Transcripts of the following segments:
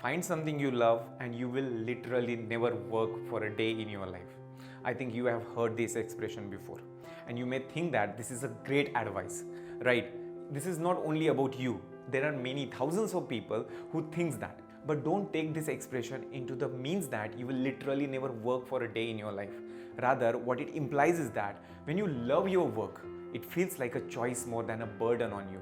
Find something you love and you will literally never work for a day in your life. I think you have heard this expression before and you may think that this is a great advice, right? This is not only about you. There are many thousands of people who thinks that. But don't take this expression into the means that you will literally never work for a day in your life. Rather, what it implies is that when you love your work, it feels like a choice more than a burden on you.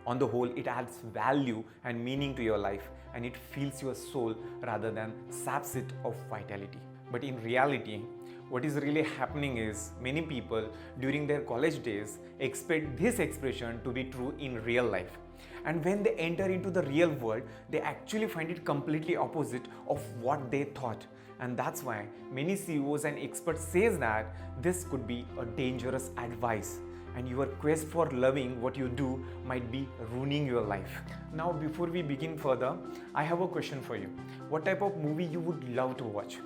On the whole, it adds value and meaning to your life and it fills your soul rather than saps it of vitality. But in reality, what is really happening is many people during their college days expect this expression to be true in real life. And when they enter into the real world, they actually find it completely opposite of what they thought. And that's why many CEOs and experts says that this could be a dangerous advice and your quest for loving what you do might be ruining your life. Now, before we begin further, I have a question for you. What type of movie you would love to watch?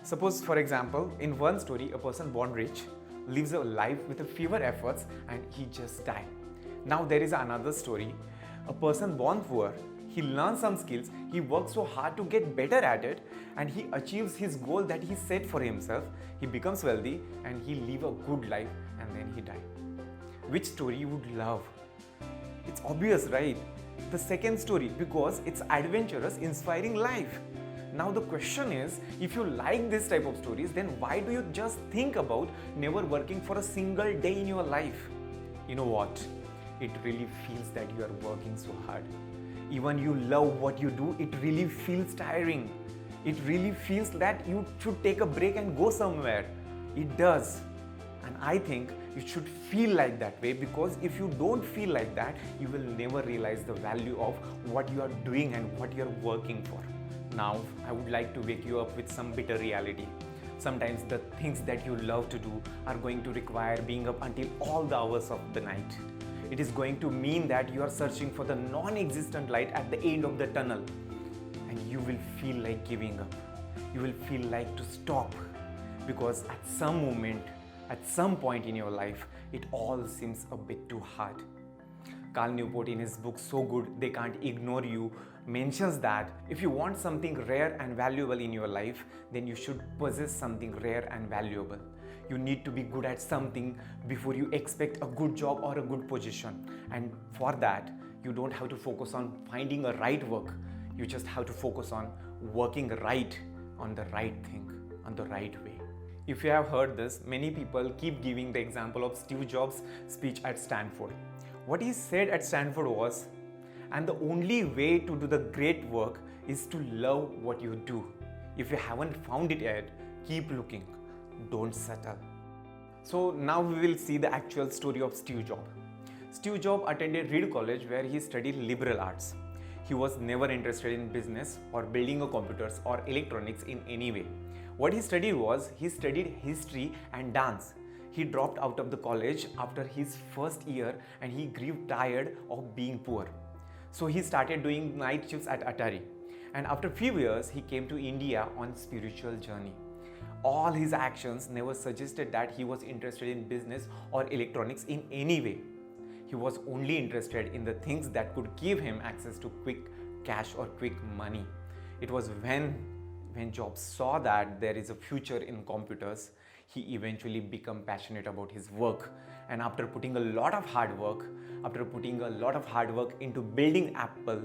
Suppose, for example, in one story, a person born rich lives a life with a fewer efforts and he just died. Now there is another story. A person born poor, he learns some skills, he works so hard to get better at it and he achieves his goal that he set for himself. He becomes wealthy and he live a good life and then he died. Which story you would love? It's obvious, right? The second story, because it's adventurous, inspiring life. Now the question is, if you like this type of stories, then why do you just think about never working for a single day in your life? You know what? It really feels that you are working so hard. Even you love what you do, it really feels tiring. It really feels that you should take a break and go somewhere. It does. And I think you should feel like that way, because if you don't feel like that, you will never realize the value of what you are doing and what you are working for. Now, I would like to wake you up with some bitter reality. Sometimes the things that you love to do are going to require being up until all the hours of the night. It is going to mean that you are searching for the non-existent light at the end of the tunnel. And you will feel like giving up. You will feel like to stop. Because at some moment, at some point in your life, it all seems a bit too hard. Cal Newport, in his book So Good They Can't Ignore You, mentions that if you want something rare and valuable in your life, then you should possess something rare and valuable. You need to be good at something before you expect a good job or a good position. And for that, you don't have to focus on finding a right work. You just have to focus on working right on the right thing, on the right way. If you have heard this, many people keep giving the example of Steve Jobs' speech at Stanford. What he said at Stanford was, and the only way to do the great work is to love what you do. If you haven't found it yet, keep looking. Don't settle. So now we will see the actual story of Steve Jobs. Steve Jobs attended Reed College where he studied liberal arts. He was never interested in business or building a computers or electronics in any way. What he studied was, he studied history and dance. He dropped out of the college after his first year and he grew tired of being poor. So he started doing night shifts at Atari. And after a few years, he came to India on spiritual journey. All his actions never suggested that he was interested in business or electronics in any way. He was only interested in the things that could give him access to quick cash or quick money. It was when Jobs saw that there is a future in computers, he eventually became passionate about his work. And after putting a lot of hard work into building Apple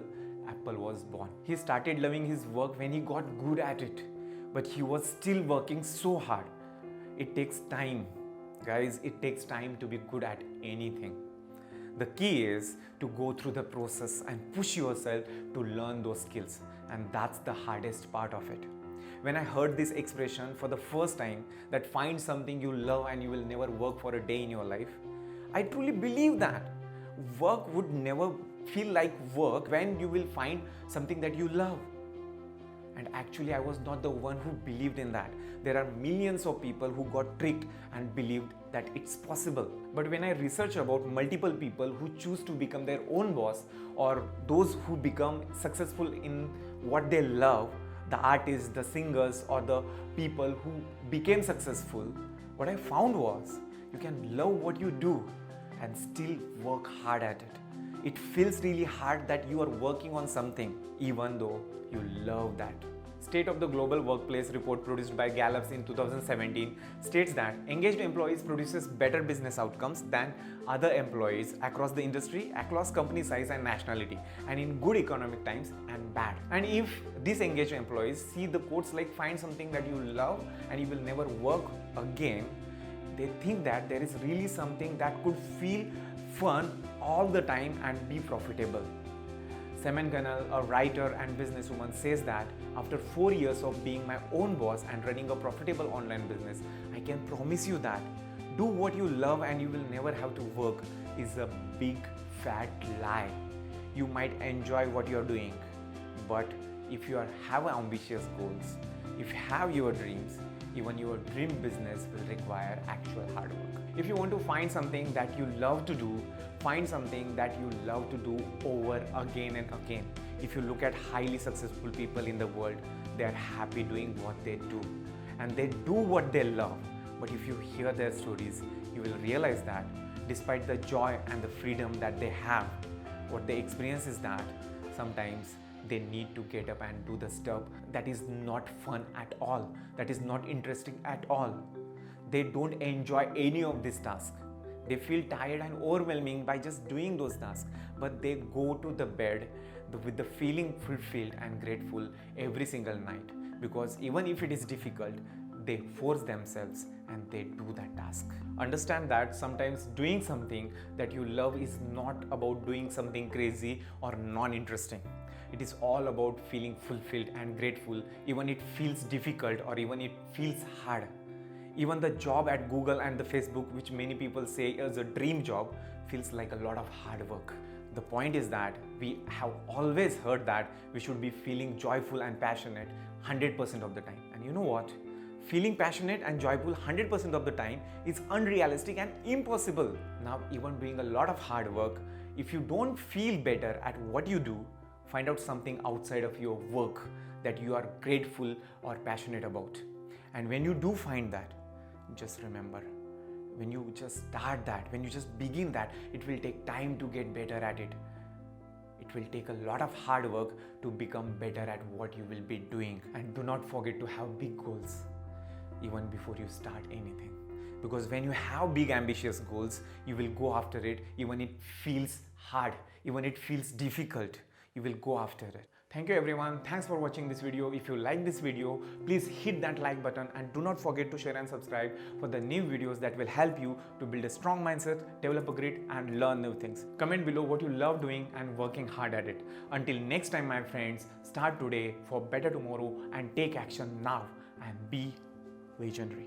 was born. He started loving his work when he got good at it. But he was still working so hard. It takes time. Guys, it takes time to be good at anything. The key is to go through the process and push yourself to learn those skills. And that's the hardest part of it. When I heard this expression for the first time, that find something you love and you will never work for a day in your life, I truly believe that work would never feel like work when you will find something that you love. And actually, I was not the one who believed in that. There are millions of people who got tricked and believed that it's possible. But when I research about multiple people who choose to become their own boss, or those who become successful in what they love, the artists, the singers, or the people who became successful, what I found was you can love what you do and still work hard at it. It feels really hard that you are working on something even though you love that. State of the Global Workplace report produced by Gallup in 2017 states that engaged employees produces better business outcomes than other employees across the industry, across company size and nationality, and in good economic times and bad. And if these engaged employees see the quotes like find something that you love and you will never work again, they think that there is really something that could feel fun all the time and be profitable. Semen Gunnell, a writer and businesswoman, says that after 4 years of being my own boss and running a profitable online business, I can promise you that do what you love and you will never have to work is a big fat lie. You might enjoy what you're doing, but if you have ambitious goals, if you have your dreams, even your dream business will require actual hard work. If you want to find something that you love to do, find something that you love to do over again and again. If you look at highly successful people in the world, they are happy doing what they do and they do what they love. But if you hear their stories, you will realize that despite the joy and the freedom that they have, what they experience is that sometimes they need to get up and do the stuff that is not fun at all, that is not interesting at all. They don't enjoy any of these tasks. They feel tired and overwhelming by just doing those tasks, but they go to the bed with the feeling fulfilled and grateful every single night, because even if it is difficult, they force themselves and they do that task. Understand that sometimes doing something that you love is not about doing something crazy or non-interesting. It is all about feeling fulfilled and grateful, even it feels difficult or even it feels hard. Even the job at Google and the Facebook, which many people say is a dream job, feels like a lot of hard work. The point is that we have always heard that we should be feeling joyful and passionate 100% of the time. And you know what? Feeling passionate and joyful 100% of the time is unrealistic and impossible. Now, even doing a lot of hard work, if you don't feel better at what you do, find out something outside of your work that you are grateful or passionate about. And when you do find that, just remember, when you just start that, when you just begin that, it will take time to get better at it. It will take a lot of hard work to become better at what you will be doing. And do not forget to have big goals even before you start anything. Because when you have big ambitious goals, you will go after it even it feels hard, even it feels difficult, you will go after it. Thank you everyone. Thanks for watching this video. If you like this video, please hit that like button and do not forget to share and subscribe for the new videos that will help you to build a strong mindset, develop a grit and learn new things. Comment below what you love doing and working hard at it. Until next time my friends, start today for better tomorrow and take action now and be legendary.